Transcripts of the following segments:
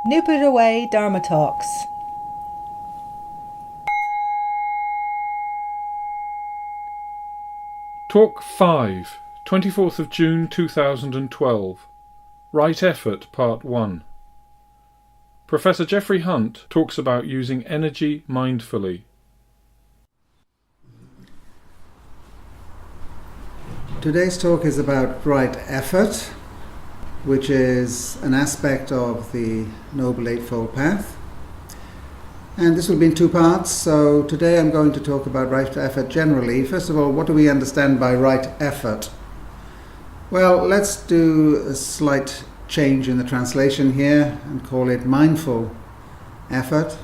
Nip It Away Dharma Talks. Talk 5, 24th of June 2012. Right Effort, Part 1. Professor Geoffrey Hunt talks about using energy mindfully. Today's talk is about right effort, which is an aspect of the Noble Eightfold Path. And this will be in two parts. So today I'm going to talk about right effort generally. First of all, what do we understand by right effort? Well, let's do a slight change in the translation here and call it mindful effort,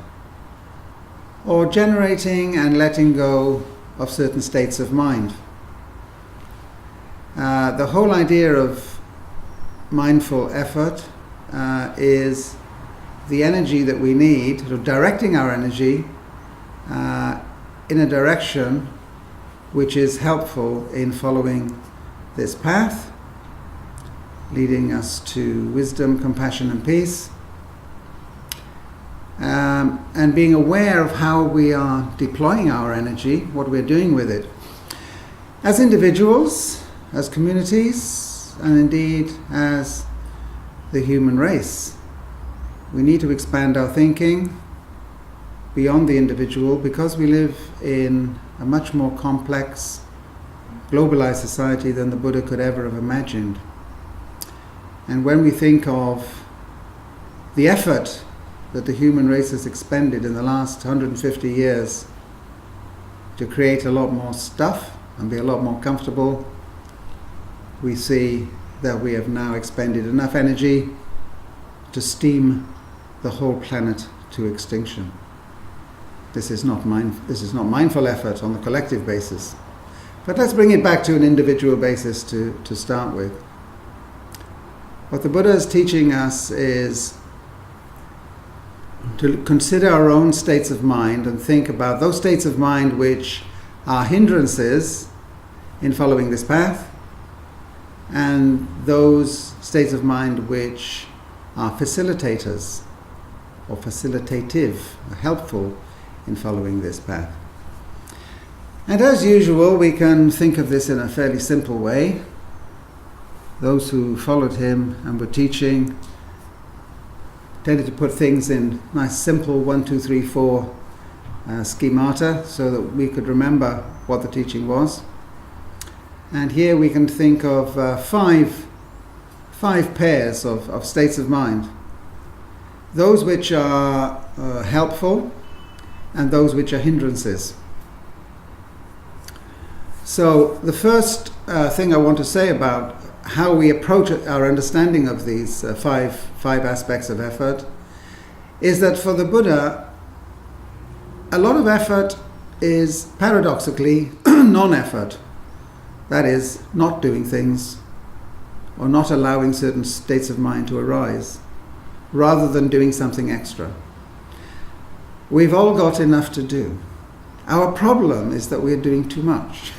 or generating and letting go of certain states of mind. The whole idea of mindful effort is the energy that we need, directing our energy in a direction which is helpful in following this path, leading us to wisdom, compassion and peace, and being aware of how we are deploying our energy, what we're doing with it. As individuals, as communities, and indeed as the human race, we need to expand our thinking beyond the individual, because we live in a much more complex, globalized society than the Buddha could ever have imagined. And when we think of the effort that the human race has expended in the last 150 years to create a lot more stuff and be a lot more comfortable, we see that we have now expended enough energy to steam the whole planet to extinction. This is not mindful effort on the collective basis. But let's bring it back to an individual basis to start with. What the Buddha is teaching us is to consider our own states of mind and think about those states of mind which are hindrances in following this path, and those states of mind which are facilitators or facilitative, or helpful in following this path. And as usual, we can think of this in a fairly simple way. Those who followed him and were teaching tended to put things in nice simple 1, 2, 3, 4 schemata so that we could remember what the teaching was. And here we can think of five pairs of states of mind. Those which are helpful and those which are hindrances. So the first thing I want to say about how we approach our understanding of these five aspects of effort is that for the Buddha, a lot of effort is paradoxically non-effort. That is, not doing things or not allowing certain states of mind to arise, rather than doing something extra. We've all got enough to do. Our problem is that we're doing too much.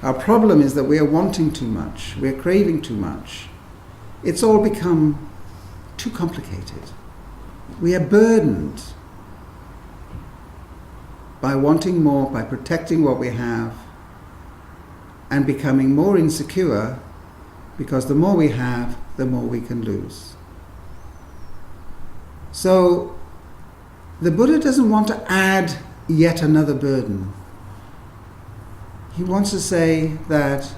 Our problem is that we are wanting too much. We're craving too much. It's all become too complicated. We are burdened by wanting more, by protecting what we have, and becoming more insecure, because the more we have, the more we can lose. So the Buddha doesn't want to add yet another burden. He wants to say that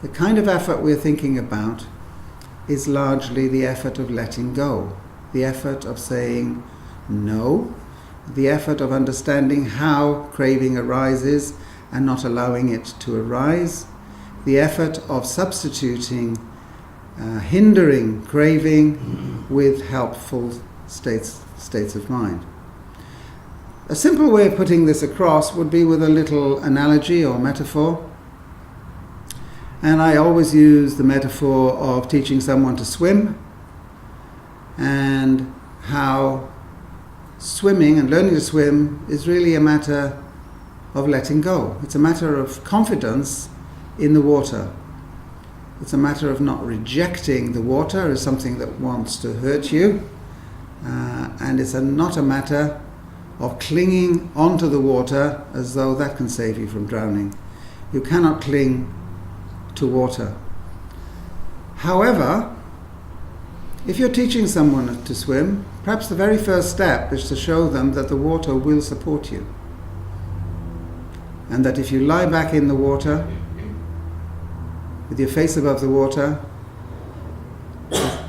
the kind of effort we're thinking about is largely the effort of letting go, the effort of saying no, the effort of understanding how craving arises and not allowing it to arise, the effort of substituting hindering craving with helpful states of mind. A simple way of putting this across would be with a little analogy or metaphor. And I always use the metaphor of teaching someone to swim, and how swimming and learning to swim is really a matter of letting go. It's a matter of confidence in the water. It's a matter of not rejecting the water as something that wants to hurt you, and it's not a matter of clinging onto the water as though that can save you from drowning. You cannot cling to water. However, if you're teaching someone to swim, perhaps the very first step is to show them that the water will support you. And that if you lie back in the water, with your face above the water,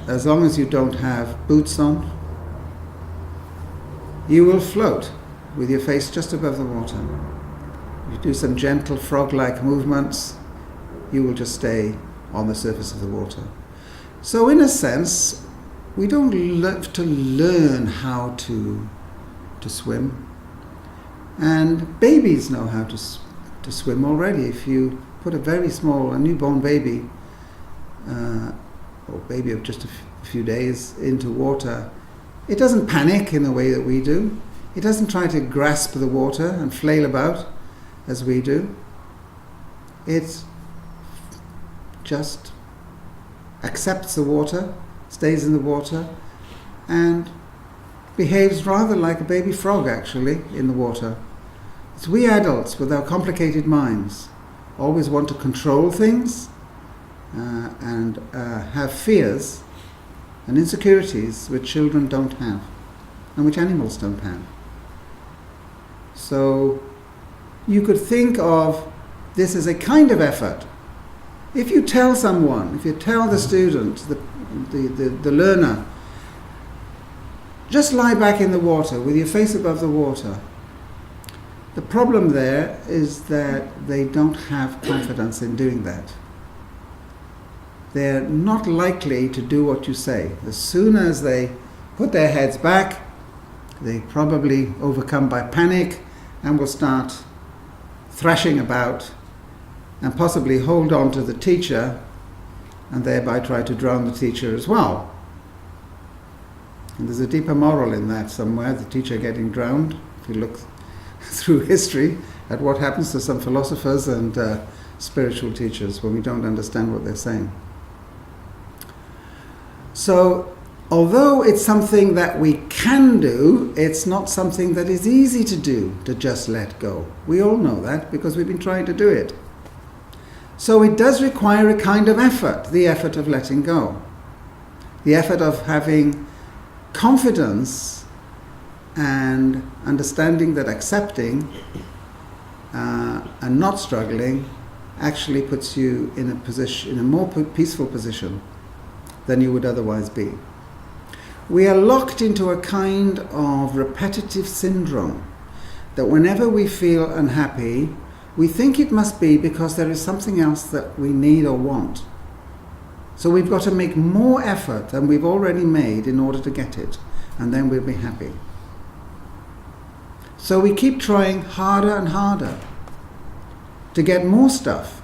as long as you don't have boots on, you will float with your face just above the water. If you do some gentle frog-like movements, you will just stay on the surface of the water. So in a sense, we don't have to learn how to swim. And babies know how to swim already. If you put a newborn baby, or baby of just a few days into water, it doesn't panic in the way that we do. It doesn't try to grasp the water and flail about as we do. It just accepts the water, stays in the water, and behaves rather like a baby frog, actually, in the water. It's we adults with our complicated minds always want to control things and have fears and insecurities which children don't have and which animals don't have. So you could think of this as a kind of effort. If you tell someone, if you tell the student, the learner, just lie back in the water with your face above the water, the problem there is that they don't have confidence in doing that. They're not likely to do what you say. As soon as they put their heads back, they probably overcome by panic and will start thrashing about and possibly hold on to the teacher and thereby try to drown the teacher as well. And there's a deeper moral in that somewhere, the teacher getting drowned. If you look through history at what happens to some philosophers and spiritual teachers when we don't understand what they're saying. So, although it's something that we can do, it's not something that is easy to do, to just let go. We all know that because we've been trying to do it. So it does require a kind of effort, the effort of letting go. The effort of having confidence and understanding that accepting and not struggling actually puts you in a more peaceful position than you would otherwise be. We are locked into a kind of repetitive syndrome that whenever we feel unhappy, we think it must be because there is something else that we need or want. So we've got to make more effort than we've already made in order to get it, and then we'll be happy. So we keep trying harder and harder to get more stuff,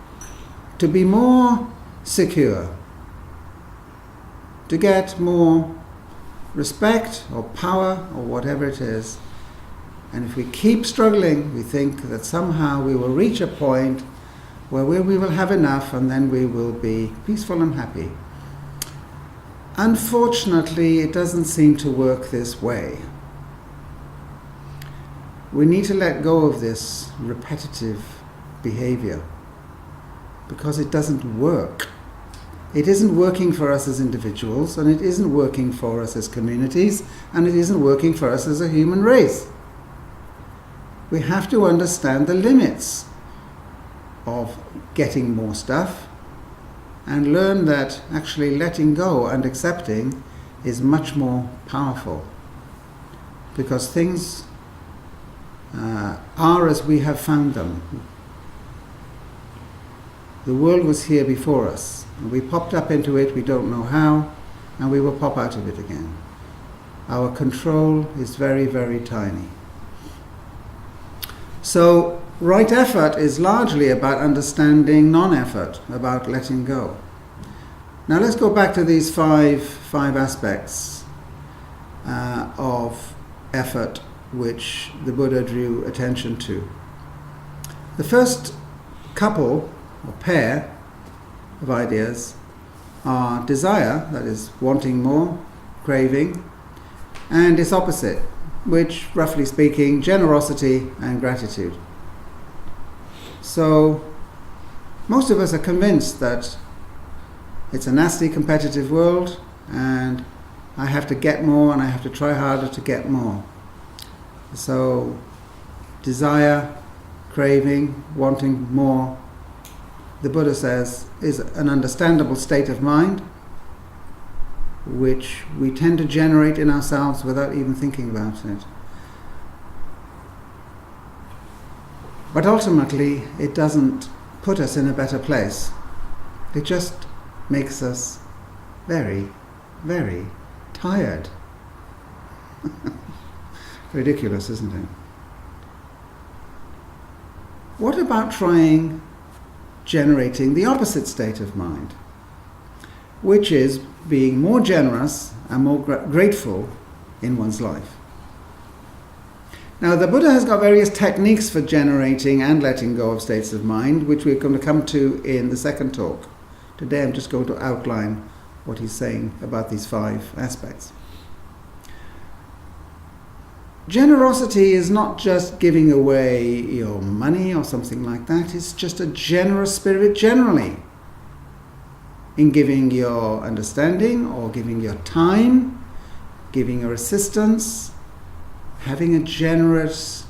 to be more secure, to get more respect or power or whatever it is. And if we keep struggling, we think that somehow we will reach a point where we will have enough and then we will be peaceful and happy. Unfortunately, it doesn't seem to work this way. We need to let go of this repetitive behavior because it doesn't work. It isn't working for us as individuals, and it isn't working for us as communities, and it isn't working for us as a human race. We have to understand the limits of getting more stuff and learn that actually letting go and accepting is much more powerful, because things are as we have found them. The world was here before us, and we popped up into it, we don't know how, and we will pop out of it again. Our control is very, very tiny. So, right effort is largely about understanding non-effort, about letting go. Now let's go back to these five aspects of effort which the Buddha drew attention to. The first couple or pair of ideas are desire, that is wanting more, craving, and its opposite, which, roughly speaking, generosity and gratitude. So, most of us are convinced that it's a nasty competitive world and I have to get more and I have to try harder to get more. So, desire, craving, wanting more, the Buddha says, is an understandable state of mind which we tend to generate in ourselves without even thinking about it. But ultimately, it doesn't put us in a better place. It just makes us very, very tired. Ridiculous, isn't it? What about trying generating the opposite state of mind, which is being more generous and more grateful in one's life? Now, the Buddha has got various techniques for generating and letting go of states of mind, which we're going to come to in the second talk. Today I'm just going to outline what he's saying about these 5 aspects. Generosity is not just giving away your money or something like that. It's just a generous spirit generally. In giving your understanding or giving your time, giving your assistance, having a generous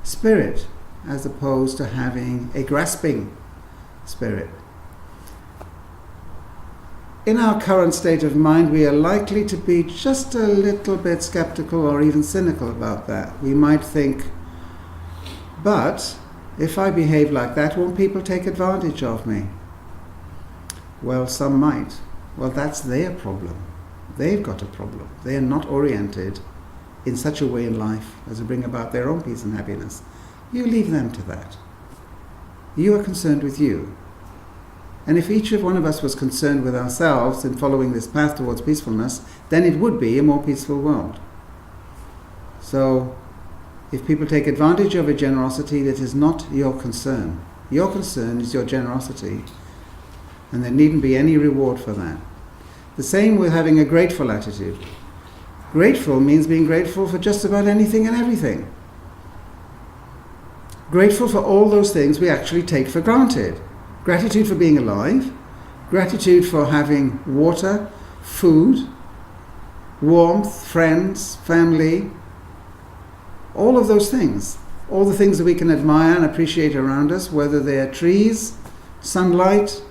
spirit as opposed to having a grasping spirit. In our current state of mind, we are likely to be just a little bit skeptical or even cynical about that. We might think, but if I behave like that, won't people take advantage of me? Well, some might. Well, that's their problem. They've got a problem. They are not oriented in such a way in life as to bring about their own peace and happiness. You leave them to that. You are concerned with you. And if each one of us was concerned with ourselves in following this path towards peacefulness, then it would be a more peaceful world. So, if people take advantage of your generosity, that is not your concern. Your concern is your generosity, and there needn't be any reward for that. The same with having a grateful attitude. Grateful means being grateful for just about anything and everything. Grateful for all those things we actually take for granted. Gratitude for being alive, gratitude for having water, food, warmth, friends, family, all of those things. All the things that we can admire and appreciate around us, whether they're trees, sunlight,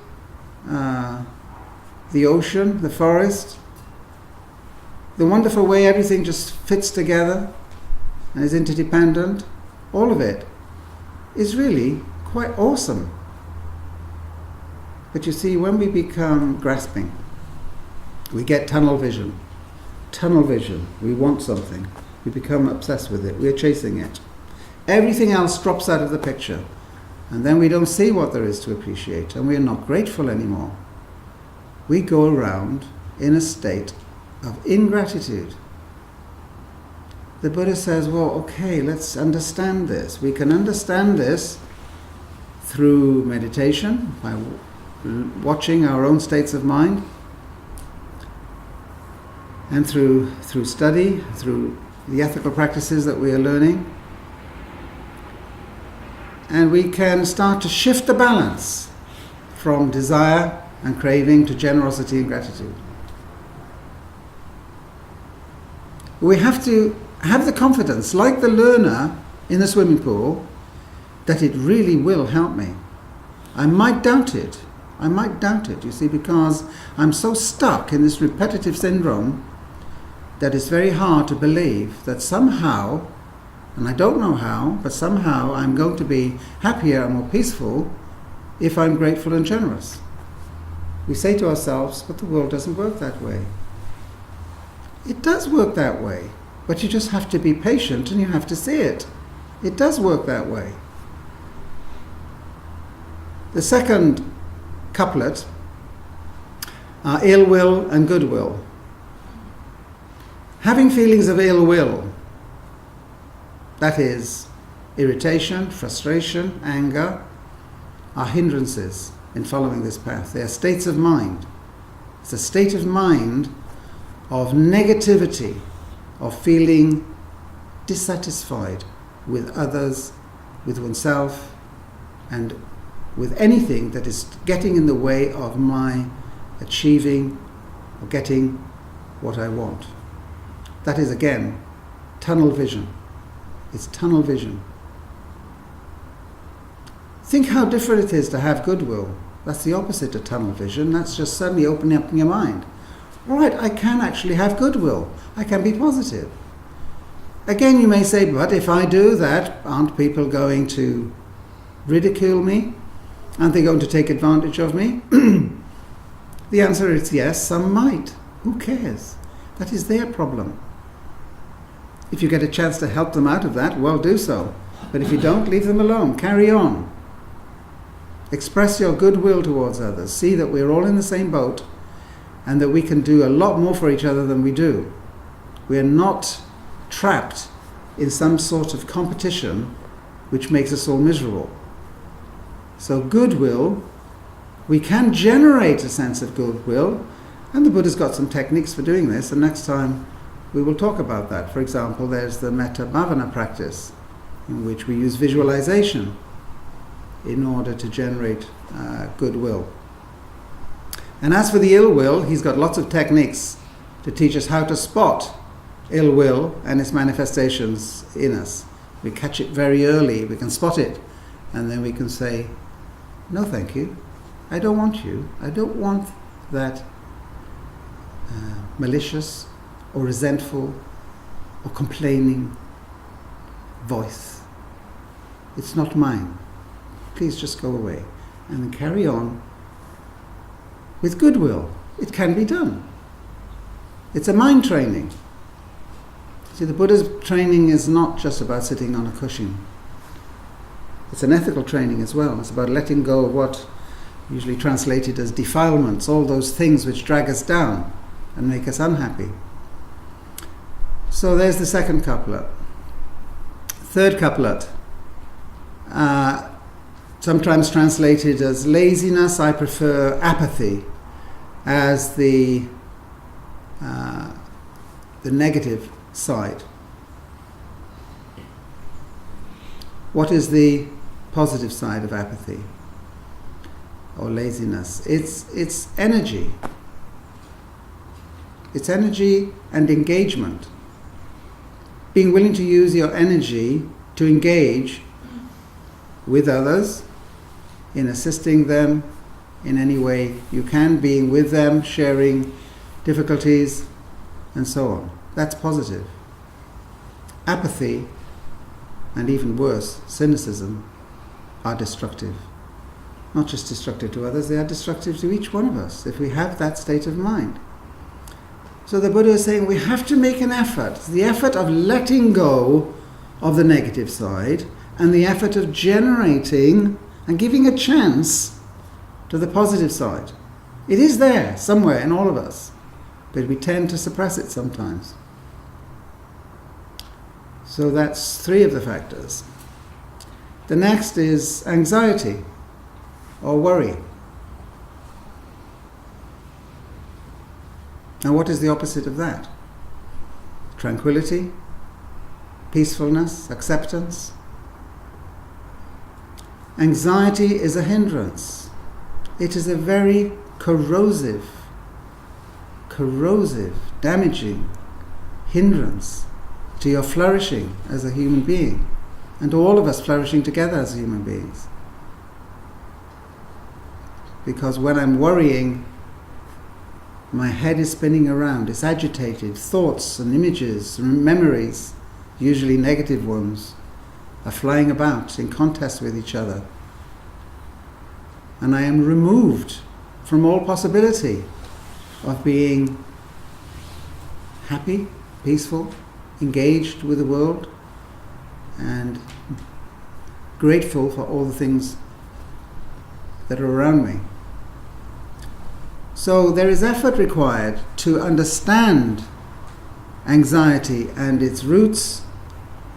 the ocean, the forest, the wonderful way everything just fits together and is interdependent, all of it is really quite awesome. But you see, when we become grasping, we get tunnel vision. Tunnel vision. We want something. We become obsessed with it. We're chasing it. Everything else drops out of the picture. And then we don't see what there is to appreciate. And we're not grateful anymore. We go around in a state of ingratitude. The Buddha says, well, okay, let's understand this. We can understand this through meditation, by watching our own states of mind, and through study, through the ethical practices that we are learning. And we can start to shift the balance from desire and craving to generosity and gratitude. We have to have the confidence, like the learner in the swimming pool, that it really will help me. I might doubt it, you see, because I'm so stuck in this repetitive syndrome that it's very hard to believe that somehow, and I don't know how, but somehow I'm going to be happier and more peaceful if I'm grateful and generous. We say to ourselves, but the world doesn't work that way. It does work that way, but you just have to be patient and you have to see it. It does work that way. The second couplet are ill will and goodwill. Having feelings of ill will, that is, irritation, frustration, anger, are hindrances in following this path. They are states of mind. It's a state of mind of negativity, of feeling dissatisfied with others, with oneself, and with anything that is getting in the way of my achieving or getting what I want. That is, again, tunnel vision. It's tunnel vision. Think how different it is to have goodwill. That's the opposite of tunnel vision. That's just suddenly opening up your mind. All right, I can actually have goodwill. I can be positive. Again, you may say, but if I do that, aren't people going to ridicule me? Aren't they going to take advantage of me? The answer is yes, some might. Who cares? That is their problem. If you get a chance to help them out of that, well, do so. But if you don't, leave them alone. Carry on. Express your goodwill towards others. See that we're all in the same boat and that we can do a lot more for each other than we do. We are not trapped in some sort of competition which makes us all miserable. So goodwill, we can generate a sense of goodwill, and the Buddha's got some techniques for doing this, and next time we will talk about that. For example, there's the Metta Bhavana practice, in which we use visualization in order to generate goodwill. And as for the ill will, he's got lots of techniques to teach us how to spot ill will and its manifestations in us. We catch it very early, we can spot it, and then we can say, no thank you, I don't want you, I don't want that malicious or resentful or complaining voice. It's not mine. Please just go away. And then carry on with goodwill. It can be done. It's a mind training. See, the Buddha's training is not just about sitting on a cushion. It's an ethical training as well. It's about letting go of what usually translated as defilements, all those things which drag us down and make us unhappy. So there's the second couplet. Third couplet, sometimes translated as laziness, I prefer apathy as the negative side. What is the positive side of apathy or laziness? It's energy. It's energy and engagement. Being willing to use your energy to engage with others, in assisting them in any way you can, being with them, sharing difficulties, and so on. That's positive. Apathy, and even worse, cynicism, are destructive. Not just destructive to others, they are destructive to each one of us if we have that state of mind. So the Buddha is saying we have to make an effort. It's the effort of letting go of the negative side and the effort of generating and giving a chance to the positive side. It is there somewhere in all of us, but we tend to suppress it sometimes. So that's three of the factors. The next is anxiety or worry. Now, what is the opposite of that? Tranquility, peacefulness, acceptance. Anxiety is a hindrance. It is a very corrosive, damaging hindrance to your flourishing as a human being, and to all of us flourishing together as human beings. Because when I'm worrying, my head is spinning around, it's agitated, thoughts and images and memories, usually negative ones, are flying about in contest with each other. And I am removed from all possibility of being happy, peaceful, engaged with the world, and grateful for all the things that are around me. So there is effort required to understand anxiety and its roots,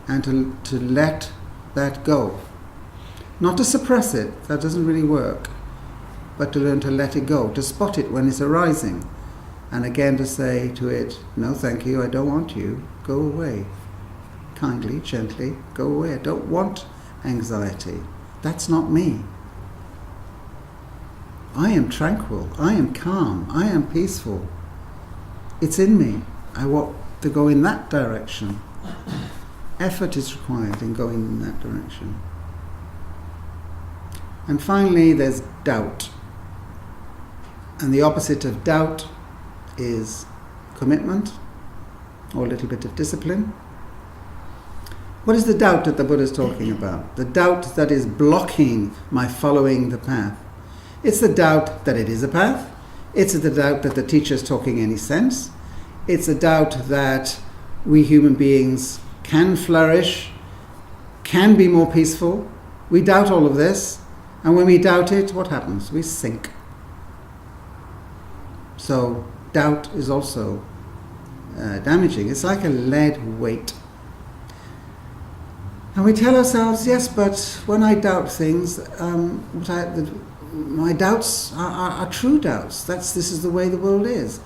and to let that go. Not to suppress it, that doesn't really work, but to learn to let it go, to spot it when it's arising, and again to say to it, no thank you, I don't want you, go away. Kindly, gently, go away. I don't want anxiety. That's not me. I am tranquil, I am calm, I am peaceful. It's in me. I want to go in that direction. Effort is required in going in that direction. And finally, there's doubt. And the opposite of doubt is commitment, or a little bit of discipline. What is the doubt that the Buddha is talking about? The doubt that is blocking my following the path. It's the doubt that it is a path. It's the doubt that the teacher is talking any sense. It's a doubt that we human beings can flourish, can be more peaceful. We doubt all of this, and when we doubt it, what happens? We sink. So doubt is also damaging. It's like a lead weight. And we tell ourselves, yes, but when I doubt things, my doubts are true doubts. This is the way the world is.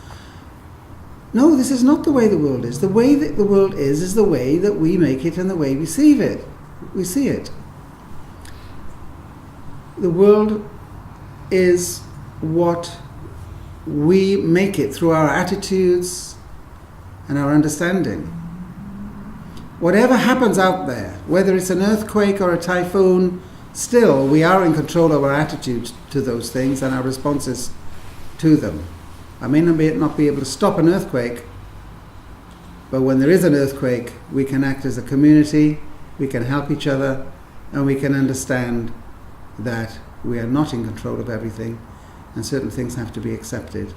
No, this is not the way the world is. The way that the world is the way that we make it and the way we see it. The world is what we make it through our attitudes and our understanding. Whatever happens out there, whether it's an earthquake or a typhoon, still we are in control of our attitudes to those things and our responses to them. I may not be able to stop an earthquake, but when there is an earthquake, we can act as a community, we can help each other, and we can understand that we are not in control of everything, and certain things have to be accepted,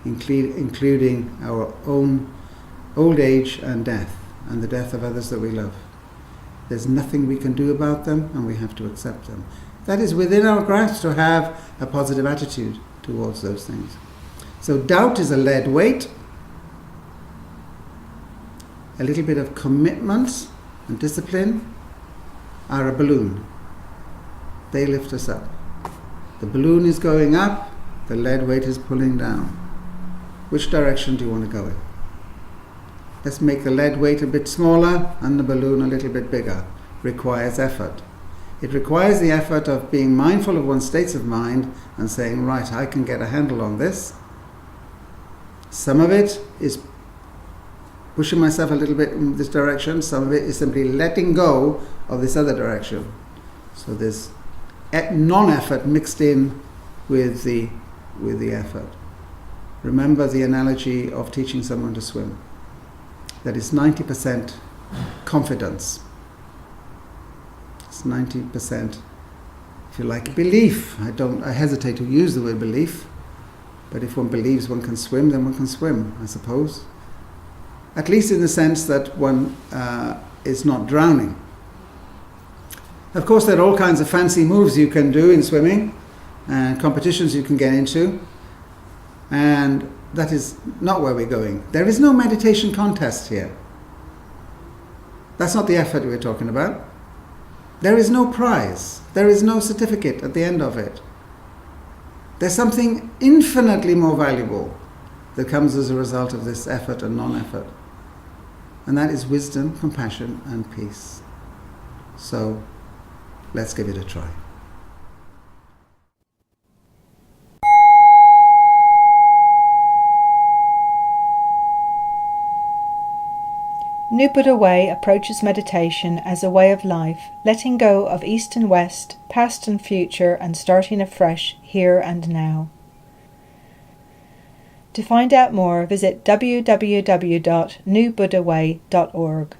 including our own old age and death, and the death of others that we love. There's nothing we can do about them, and we have to accept them. That is within our grasp to have a positive attitude towards those things. So doubt is a lead weight. A little bit of commitment and discipline are a balloon. They lift us up. The balloon is going up, the lead weight is pulling down. Which direction do you want to go in? Let's make the lead weight a bit smaller and the balloon a little bit bigger. Requires effort. It requires the effort of being mindful of one's states of mind and saying, right, I can get a handle on this. Some of it is pushing myself a little bit in this direction. Some of it is simply letting go of this other direction. So there's non-effort mixed in with the effort. Remember the analogy of teaching someone to swim. That is 90% confidence. It's 90%, if you like, belief. I hesitate to use the word belief, but if one believes one can swim, then one can swim, I suppose. At least in the sense that one is not drowning. Of course, there are all kinds of fancy moves you can do in swimming, and competitions you can get into, and that is not where we're going. There is no meditation contest here. That's not the effort we're talking about. There is no prize. There is no certificate at the end of it. There's something infinitely more valuable that comes as a result of this effort and non-effort. And that is wisdom, compassion, and peace. So, let's give it a try. New Buddha Way approaches meditation as a way of life, letting go of east and west, past and future, and starting afresh here and now. To find out more, visit www.newbuddhaway.org.